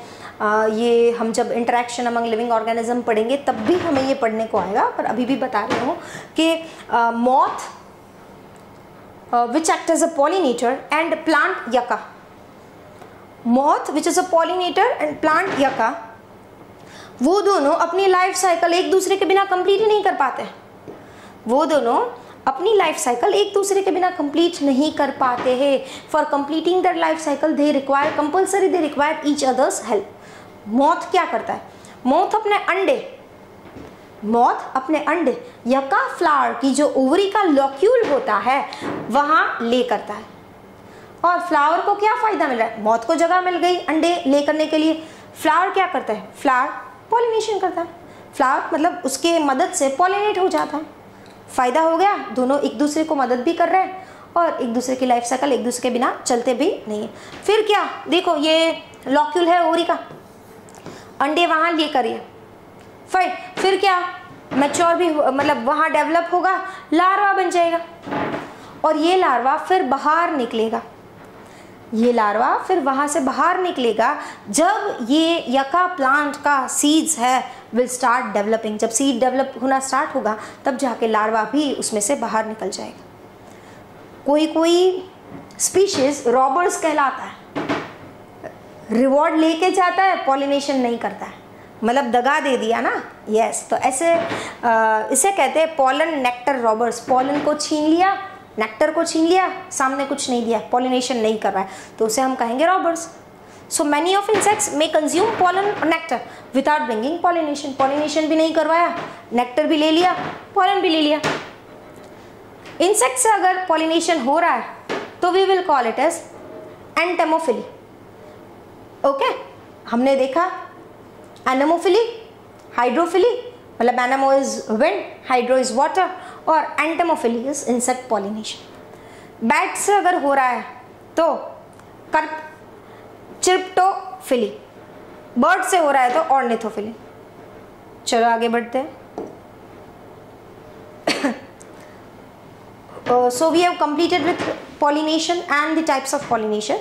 ये हम जब इंटरेक्शन अमंग लिविंग ऑर्गेनिज्म पढ़ेंगे तब भी हमें ये पढ़ने को आएगा, पर अभी भी बता रही हूँ कि moth which act as a pollinator and plant yucca, moth which is a pollinator and plant yucca, वो दोनों अपनी लाइफ साइकिल एक दूसरे के बिना कंप्लीट ही नहीं कर पाते, वो दोनों अपनी लाइफ साइकिल एक दूसरे के बिना कंप्लीट नहीं कर पाते हैं। For completing that life cycle they require compulsory, they require each others help. Moth क्या करता है, मॉथ अपने अंडे यका फ्लावर की जो ओवरी का लॉक्यूल होता है वहां ले करता है, और फ्लावर को क्या फायदा मिल रहा है, मॉथ को जगह मिल गई अंडे ले करने के लिए। फ्लावर क्या करता है, फ्लावर पॉलिनेशन करता है, फ्लावर मतलब उसके मदद से पॉलिनेट हो जाता है, फायदा हो गया, दोनों एक दूसरे को मदद भी कर रहे हैं और एक दूसरे की लाइफ साइकिल एक दूसरे के बिना चलते भी नहीं है। फिर क्या देखो, ये लॉक्यूल है ओवरी का, अंडे वहाँ ले करिए, फिर क्या मैच्योर भी मतलब वहाँ डेवलप होगा, लार्वा बन जाएगा, और ये लार्वा फिर बाहर निकलेगा, ये लार्वा फिर वहाँ से बाहर निकलेगा जब ये यका प्लांट का सीड्स है विल स्टार्ट डेवलपिंग, जब सीड डेवलप होना स्टार्ट होगा तब जाके लार्वा भी उसमें से बाहर निकल जाएगा। कोई कोई स्पीशीज रॉबर्स कहलाता है, रिवॉर्ड लेके जाता है, पॉलिनेशन नहीं करता है, मतलब दगा दे दिया ना, यस। तो ऐसे इसे कहते हैं पॉलन नेक्टर रॉबर्स, पॉलन को छीन लिया, नेक्टर को छीन लिया, सामने कुछ नहीं दिया, पॉलिनेशन नहीं कर रहा है, तो उसे हम कहेंगे robbers. So many of insects may consume pollen और nectar without bringing pollination, pollination भी नहीं करवाया, नेक्टर भी ले लिया, पॉलन भी ले लिया। इंसेक्ट से अगर पॉलिनेशन हो रहा है तो we will call it as entomophily. Okay, हमने देखा एनेमोफिली, हाइड्रोफिली, मतलब anemo is wind, hydro is water, और entomophily is insect pollination. Bat से अगर हो रहा है तो चिरप्टोफिली, बर्ड से हो रहा है तो ऑर्निथोफिली। चलो आगे बढ़ते हैं। So we have completed with pollination and the types of pollination.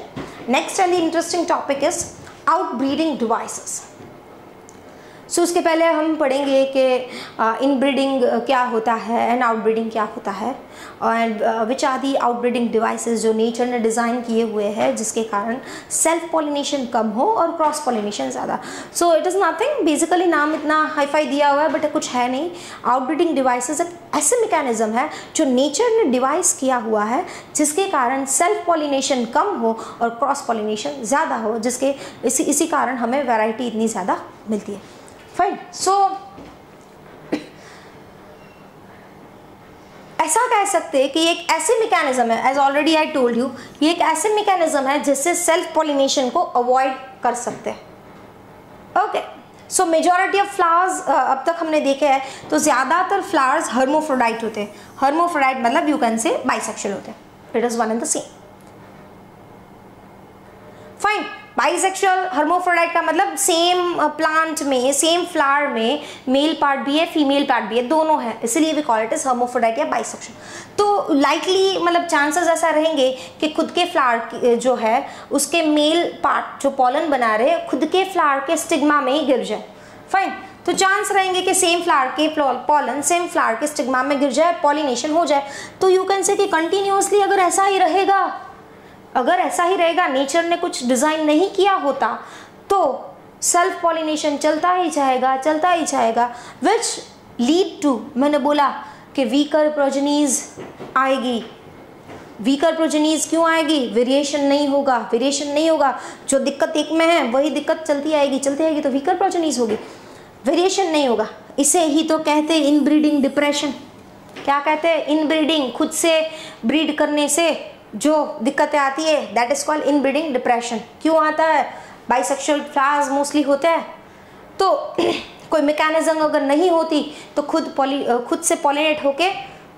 Next and the interesting topic is outbreeding devices. सो उसके पहले हम पढ़ेंगे कि इनब्रीडिंग क्या होता है एंड आउटब्रीडिंग क्या होता है, and which are the outbreeding devices जो नेचर ने डिज़ाइन किए हुए हैं जिसके कारण सेल्फ पॉलिनेशन कम हो और क्रॉस पॉलिनेशन ज़्यादा। So it is nothing, basically नाम इतना हाई-फाई दिया हुआ है बट कुछ है नहीं। आउटब्रीडिंग डिवाइसेस एक ऐसे मैकेनिज्म है जो नेचर ने डिवाइस किया हुआ है जिसके कारण सेल्फ पॉलिनेशन कम हो और क्रॉस पॉलिनेशन ज़्यादा हो, जिसके इसी कारण हमें वैरायटी इतनी ज़्यादा मिलती है। फाइन, सो ऐसा कह सकते हैं कि एक ऐसे मैकेनिज्म है, as already I told you, ये एक ऐसे मैकेनिज्म है जिससे सेल्फ पॉलिनेशन को अवॉइड कर सकते हैं। Okay, so majority of flowers अब तक हमने देखे हैं, तो ज़्यादातर फ्लावर्स हर्मोफ्रोडाइट होते हैं। हर्मोफ्रोडाइट मतलब यू कैन से बाइसेक्सुअल होते हैं, it is one and the same. Fine, bisexual hermaphrodite का मतलब सेम प्लांट में, सेम फ्लावर में मेल पार्ट भी है, फीमेल पार्ट भी है, दोनों है, इसलिए भी कॉल इट इज हर्मोफ्रोडाइट या बाइसेक्सुअल। तो लाइकली मतलब चांसेस ऐसा रहेंगे कि खुद के फ्लावर जो है उसके मेल पार्ट जो पॉलन बना रहे खुद के फ्लावर के स्टिग्मा में ही गिर जाए। फाइन, तो चांस रहेंगे कि सेम फ्लावर के पॉलन सेम फ्लावर के स्टिग्मा में गिर जाए, पॉलिनेशन हो जाए। तो यू कैन से कि कंटिन्यूअसली अगर ऐसा ही रहेगा, अगर ऐसा ही रहेगा, नेचर ने कुछ डिज़ाइन नहीं किया होता, तो सेल्फ पॉलिनेशन चलता ही जाएगा, चलता ही जाएगा, विच लीड टू, मैंने बोला कि वीकर प्रोजेनीज आएगी। वीकर प्रोजेनीज क्यों आएगी? वेरिएशन नहीं होगा, वेरिएशन नहीं होगा, जो दिक्कत एक में है वही दिक्कत चलती आएगी, चलती आएगी, तो वीकर प्रोजेनीज होगी, वेरिएशन नहीं होगा। इसे ही तो कहते हैं इनब्रीडिंग डिप्रेशन। क्या कहते हैं? इनब्रीडिंग, खुद से ब्रीड करने से जो दिक्कतें आती है, that is called inbreeding depression. क्यों आता है? बाइसेक्सुअल फ्लावर्स मोस्टली होते हैं, तो कोई मैकेनिज्म अगर नहीं होती तो खुद से पॉलिनेट होके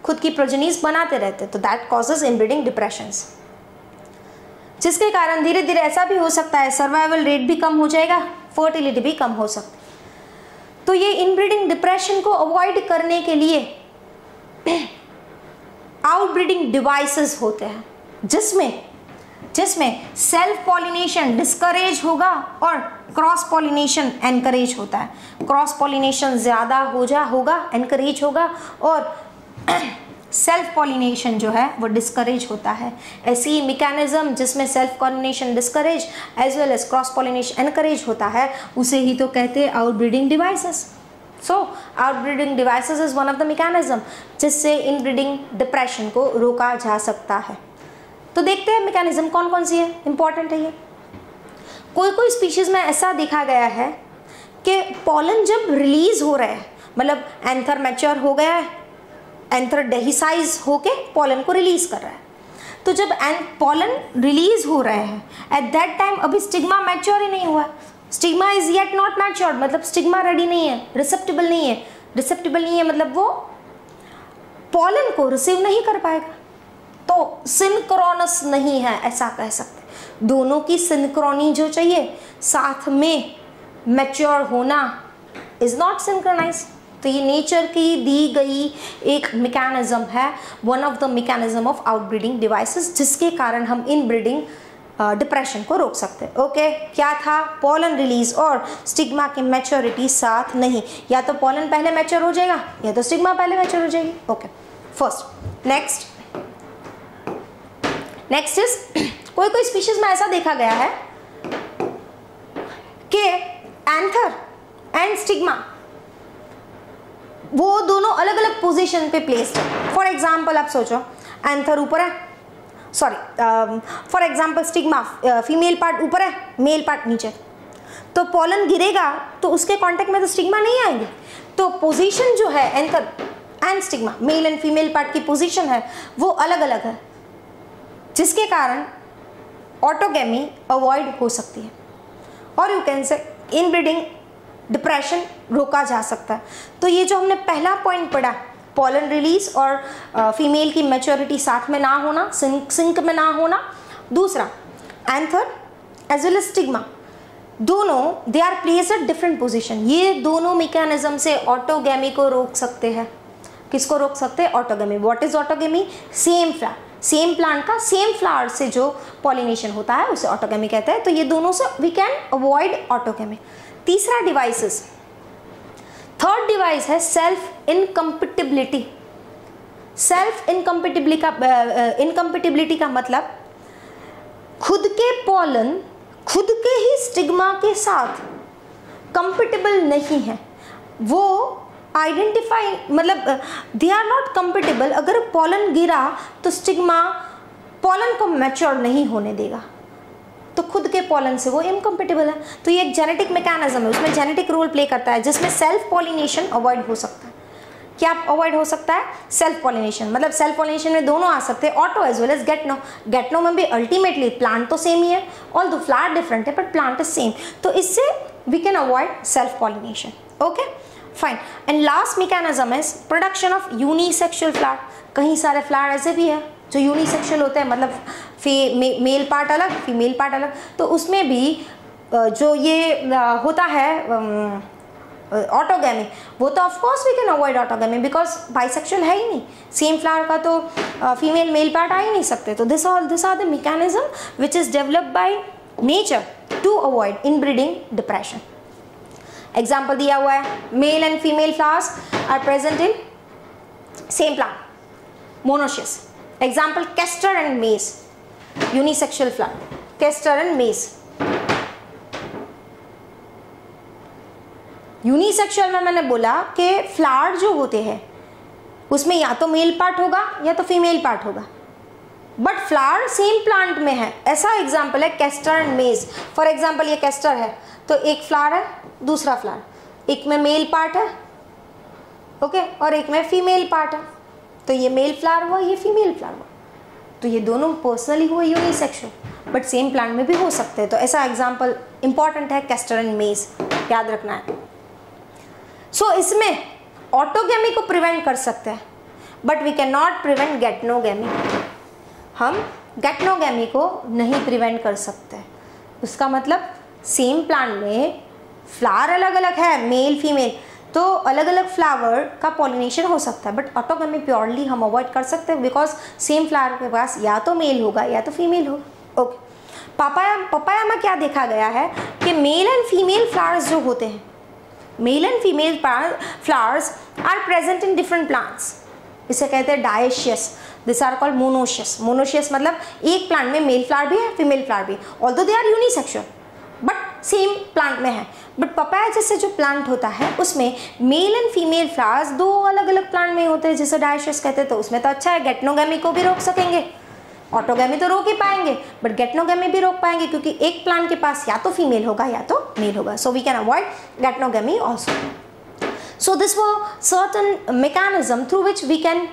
खुद की प्रोजेनीज बनाते रहते, तो दैट कॉजेज इनब्रीडिंग डिप्रेशंस, जिसके कारण धीरे धीरे ऐसा भी हो सकता है सर्वाइवल रेट भी कम हो जाएगा, फर्टिलिटी भी कम हो सकती है। तो ये इनब्रीडिंग डिप्रेशन को अवॉइड करने के लिए आउटब्रीडिंग डिवाइसेस होते हैं, जिसमें सेल्फ पॉलिनेशन डिस्करेज होगा और क्रॉस पॉलिनेशन एनकरेज होता है। क्रॉस पॉलिनेशन ज़्यादा होगा, एनकरेज होगा, और सेल्फ पॉलिनेशन जो है वो डिस्करेज होता है। ऐसी मैकेनिज्म जिसमें self pollination discourage as well as cross pollination encourage होता है, उसे ही तो कहते हैं outbreeding devices. So outbreeding devices is one of the mechanism जिससे इनब्रीडिंग डिप्रेशन को रोका जा सकता है। तो देखते हैं मैकेनिज्म कौन कौन सी है, इंपॉर्टेंट है ये। कोई स्पीशीज में ऐसा देखा गया है कि पॉलन जब रिलीज हो रहा है, मतलब एंथर मैच्योर हो गया है, एंथर डेहिसाइज होके पॉलन को रिलीज कर रहा है, तो जब पॉलन रिलीज हो रहा है एट दैट टाइम अभी स्टिग्मा मैच्योर ही नहीं हुआ, stigma is yet not matured, मतलब स्टिग्मा रेडी नहीं है, रिसेप्टिबल नहीं है। रिसेप्टिबल नहीं है मतलब वो पॉलन को रिसीव नहीं कर पाएगा, तो सिंक्रोनस नहीं है, ऐसा कह सकते। दोनों की सिंक्रोनी जो चाहिए, साथ में मैच्योर होना इज नॉट सिंक्रोनाइज। तो ये नेचर की दी गई एक मैकेनिज्म है, one of the mechanism of outbreeding devices, जिसके कारण हम इनब्रीडिंग डिप्रेशन को रोक सकते हैं। ओके, क्या था? पॉलन रिलीज और स्टिग्मा की मैच्योरिटी साथ नहीं, या तो पॉलन पहले मैच्योर हो जाएगा या तो स्टिग्मा पहले मैच्योर हो जाएगी। Okay, first. नेक्स्ट इज कोई स्पीशीज में ऐसा देखा गया है कि एंथर एंड स्टिग्मा वो दोनों अलग अलग पोजीशन पे प्लेस्ड है। फॉर एग्जाम्पल आप सोचो, एंथर ऊपर है, sorry for example stigma female part ऊपर है, मेल पार्ट नीचे, तो पॉलन गिरेगा तो उसके कांटेक्ट में तो स्टिग्मा नहीं आएंगे। तो पोजीशन जो है anther and stigma, mail and female part की पोजीशन है वो अलग अलग है, जिसके कारण ऑटोगेमी अवॉइड हो सकती है और यू कैन से इनब्रीडिंग डिप्रेशन रोका जा सकता है। तो ये जो हमने पहला पॉइंट पढ़ा, पॉलन रिलीज और फीमेल की मैच्योरिटी साथ में ना होना, सिंक में ना होना। दूसरा, anther as well as stigma, दोनों they are placed at different position. ये दोनों मैकेनिज्म से ऑटोगेमी को रोक सकते हैं। किसको रोक सकते हैं? Autogamy. What is autogamy? Same flower, same plant का सेम फ्लावर से जो पॉलिनेशन होता है उसे ऑटोगेमी कहते हैं। तो ये दोनों से वी कैन अवॉइड ऑटोगेमी। तीसरा डिवाइसेस, थर्ड डिवाइस है सेल्फ इनकम्पेटिबिलिटी। सेल्फ इनकम्पेटिबिलिटी का मतलब खुद के पॉलन खुद के ही स्टिग्मा के साथ कंपेटिबल नहीं है, वो आइडेंटिफाई, मतलब दे आर नॉट कंपेटिबल। अगर पॉलन गिरा तो स्टिग्मा पॉलन को मैच्योर नहीं होने देगा, तो खुद के पॉलन से वो इनकम्पेटिबल है। तो ये एक जेनेटिक मैकेनिज्म है, उसमें जेनेटिक रोल प्ले करता है, जिसमें सेल्फ पॉलिनेशन अवॉइड हो सकता है। क्या अवॉइड हो सकता है? Self pollination. मतलब सेल्फ पॉलिनेशन में दोनों आ सकते हैं, ऑटो एज वेल एज गेटनो। गेटनो में भी अल्टीमेटली प्लांट तो सेम ही है, ऑल्दो फ्लावर डिफरेंट है बट प्लांट इज सेम। तो इससे we can avoid self pollination. Okay, fine. And last mechanism is production of unisexual flower. कहीं सारे फ्लावर ऐसे भी है जो यूनिसेक्सुअल होते हैं, मतलब मेल पार्ट अलग फीमेल पार्ट अलग, तो उसमें भी जो ये होता है ऑटोगैमी, वो तो of course we can avoid autogamy because bisexual है ही नहीं, सेम फ्लावर का तो फीमेल मेल पार्ट आ ही नहीं सकते. तो this are the mechanism which is developed by nature to avoid inbreeding depression. Example दिया हुआ है, male and female flowers are present in same plant, monoecious. Example castor and maize, unisexual flower, castor and maize. Unisexual में मैंने बोला कि flower जो होते हैं उसमें या तो मेल पार्ट होगा या तो फीमेल पार्ट होगा, बट फ्लावर सेम प्लांट में है. ऐसा एग्जाम्पल है कैस्टर एंड मेज. फॉर एग्जाम्पल ये कैस्टर है तो एक फ्लावर है, दूसरा फ्लावर, एक में मेल पार्ट है, ओके, और एक में फीमेल पार्ट है. तो ये मेल फ्लावर हुआ, ये फीमेल फ्लावर हुआ, तो ये दोनों पर्सनली हुआ यूनिसेक्सुअल, बट सेम प्लांट में भी हो सकते हैं. तो ऐसा एग्जाम्पल इंपॉर्टेंट है कैस्टर एंड मेज, याद रखना है. सो इसमें ऑटोगैमी को प्रिवेंट कर सकते हैं, but we can not prevent geitonogamy. हम गैटनोगैमी को नहीं प्रिवेंट कर सकते. उसका मतलब सेम प्लांट में फ्लावर अलग अलग है, मेल फीमेल, तो अलग अलग फ्लावर का पॉलिनेशन हो सकता है, बट ऑटोगैमी प्योरली हम अवॉइड कर सकते हैं बिकॉज सेम फ्लावर के पास या तो मेल होगा या तो फीमेल होगा. ओके, पपाया में क्या देखा गया है कि मेल एंड फीमेल फ्लावर्स जो होते हैं, male and female flowers are present in different plants. इसे कहते हैं dioecious. This are called monoecious. Monoecious मतलब एक प्लांट में मेल फ्लावर भी है, फीमेल फ्लावर भी है, although they are unisexual but same plant में है. बट पपाया जैसे जो प्लांट होता है उसमें मेल एंड फीमेल फ्लावर्स दो अलग अलग प्लांट में होते हैं, जिसे डायशियस कहते हैं. तो उसमें तो अच्छा है, गैटनोगैमी को भी रोक सकेंगे. ऑटोगैमी तो रोक ही पाएंगे, बट गैटनोगैमी भी रोक पाएंगे क्योंकि एक प्लांट के पास या तो फीमेल होगा या तो मेल होगा. So we can avoid geitonogamy also. So this were certain mechanism through which we can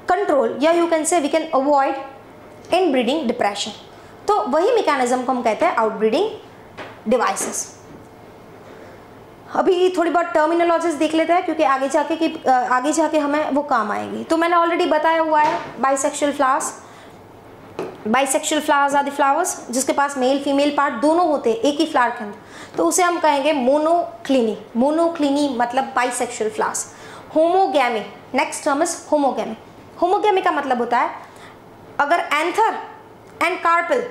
control, या you can say we can avoid inbreeding depression. तो वही मैकेनिज्म को हम कहते हैं आउटब्रीडिंग डिवाइसेस. अभी थोड़ी बहुत टर्मिनोलॉजीज देख लेते हैं क्योंकि आगे जाके हमें वो काम आएगी. तो मैंने ऑलरेडी बताया हुआ है bisexual flowers. Bisexual flowers are the flowers जिसके पास मेल फीमेल पार्ट दोनों होते हैं एक ही फ्लावर के अंदर, तो उसे हम कहेंगे मोनोक्लिनी. मोनोक्लिनी मतलब bisexual flowers. Homogamy, next term is homogamy. Homogamy का मतलब होता है अगर एंथर एंड कार्पेल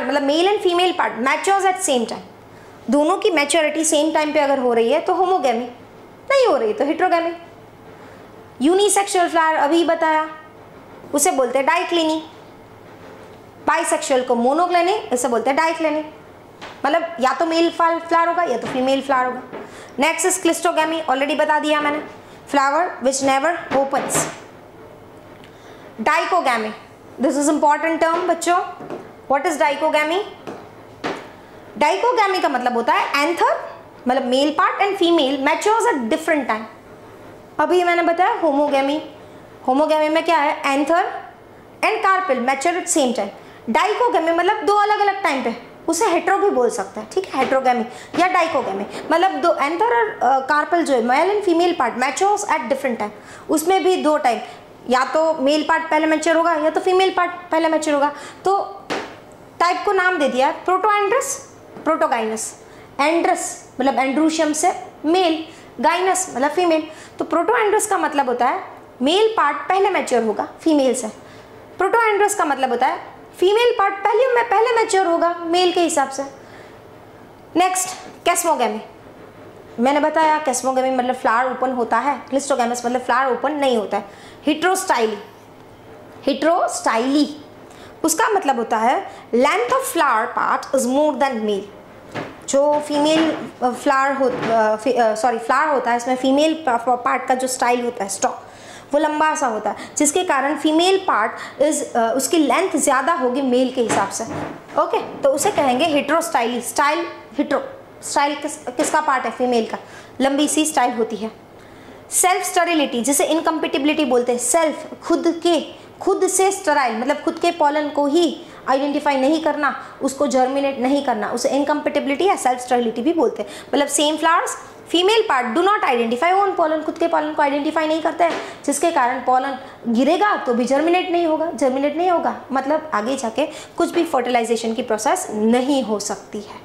मतलब male and female part matures at same time, दोनों की मैच्योरिटी सेम टाइम पे अगर हो रही है तो होमोगैमी, नहीं हो रही तो हेट्रोगैमी. यूनिसेक्सुअल फ्लावर अभी बताया, उसे बोलते हैं डाइक्लिनी. बाइसेक्सुअल को मोनोक्लिनी, इसे बोलते हैं डाइक्लिनी, मतलब या तो मेल फ्लावर होगा या तो फीमेल फ्लावर होगा. नेक्स्ट इज क्लिस्टोगैमी, ऑलरेडी बता दिया मैंने, flower which never opens. Dichogamy, this is important term बच्चों. What is dichogamy? डाइकोगैमी का मतलब होता है एंथर मतलब male part and female matures at different time. अभी मैंने बताया होमोगैमी. होमोगैमी में क्या है, anther and carpel mature at same time. Dichogamy मतलब दो अलग अलग टाइम पे, उसे हेट्रो भी बोल सकते हैं, ठीक है, हेट्रोगैमी या डाइकोगैमी मतलब दो एंथर और कार्पेल जो है male and female part matures at different time. उसमें भी दो टाइम, या तो मेल पार्ट पहले मैच्योर होगा या तो फीमेल पार्ट पहले मैच्योर होगा. तो टाइप को नाम दे दिया प्रोटोएंड्रस, प्रोटोगाइनस. एंड्रस मतलब एंड्रूशियम से मेल, गाइनस मतलब फीमेल. तो प्रोटोएंड्रस का मतलब होता है मेल पार्ट पहले मैच्योर होगा फीमेल से. प्रोटोएंड्रस का मतलब होता है फीमेल पार्ट पहले मैच्योर होगा मेल के हिसाब से. नेक्स्ट कैस्मोगैमी, मैंने बताया कैस्मोगैमी मतलब फ्लावर ओपन होता है, क्लिस्टोगैमस मतलब फ्लावर ओपन नहीं होता है. हिट्रोस्टाइली, हिट्रोस्टाइली उसका मतलब होता है length of flower part is more than male. जो फीमेल फ्लावर होता है इसमें फीमेल पार्ट का जो स्टाइल होता है स्टॉक वो लंबा सा होता है, जिसके कारण फीमेल पार्ट उसकी लेंथ ज़्यादा होगी मेल के हिसाब से. ओके, तो उसे कहेंगे हिट्रोस्टाइली. स्टाइल हिट्रो, स्टाइल किसका पार्ट है, फीमेल का, लंबी सी स्टाइल होती है. सेल्फ स्टरिलिटी जिसे इनकम्पेटिबिलिटी बोलते हैं. सेल्फ खुद से स्टराइल मतलब खुद के पॉलन को ही आइडेंटिफाई नहीं करना, उसको जर्मिनेट नहीं करना, उसे इनकम्पेटिबिलिटी या सेल्फ स्टेरिलिटी भी बोलते हैं। मतलब same flowers, female part do not identify own pollen, खुद के पॉलन को आइडेंटिफाई नहीं करता है, जिसके कारण पॉलन गिरेगा तो भी जर्मिनेट नहीं होगा, मतलब आगे जाके कुछ भी फर्टिलाइजेशन की प्रोसेस नहीं हो सकती है।